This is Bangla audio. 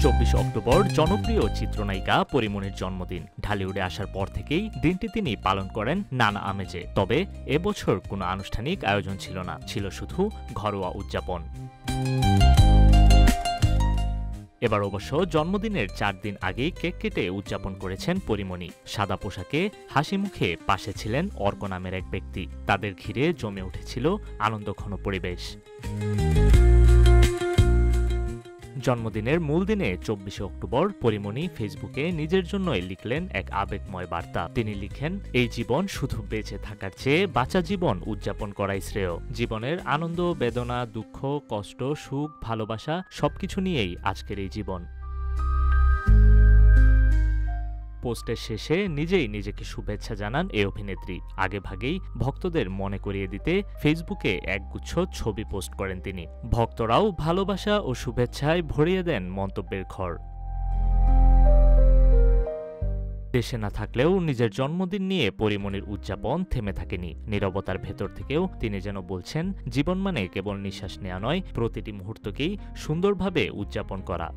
24 অক্টোবর জনপ্রিয় চিত্রনায়িকা পরীমনির জন্মদিন। ঢালিউডে আসার পর থেকেই দিনটি তিনি পালন করেন নানা আমেজে। তবে এবছর কোনো আনুষ্ঠানিক আয়োজন ছিল না, ছিল শুধু ঘরোয়া উদযাপন। এবার অবশ্য জন্মদিনের 4 দিন আগেই কেক কেটে উদযাপন করেছেন পরীমনি। সাদা পোশাকে হাসি মুখে পাশে ছিলেন অর্ক নামের এক ব্যক্তি। তাদের ঘিরে জমে উঠেছিল আনন্দঘন পরিবেশ। জন্মদিনের মূল দিনে 24 অক্টোবর পরীমনি ফেসবুকে নিজের জন্যই লিখলেন এক আবেগময় বার্তা। তিনি লিখেন, এই জীবন শুধু বেঁচে থাকার চেয়ে বাঁচা জীবন উদযাপন করাই শ্রেয়। জীবনের আনন্দ, বেদনা, দুঃখ, কষ্ট, সুখ, ভালোবাসা সবকিছু নিয়েই আজকের এই জীবন। পোস্টের শেষে নিজেই নিজেকে শুভেচ্ছা জানান এই অভিনেত্রী। আগেভাগেই ভক্তদের মনে করিয়ে দিতে ফেসবুকে একগুচ্ছ ছবি পোস্ট করেন তিনি। ভক্তরাও ভালোবাসা ও শুভেচ্ছায় ভরিয়ে দেন মন্তব্যের ঘর। দেশে না থাকলেও নিজের জন্মদিন নিয়ে পরীমনির উদযাপন থেমে থাকেনি। নীরবতার ভেতর থেকেও তিনি যেন বলছেন, জীবন মানে কেবল নিঃশ্বাস নেওয়া নয়, প্রতিটি মুহূর্তকেই সুন্দরভাবে উদযাপন করা।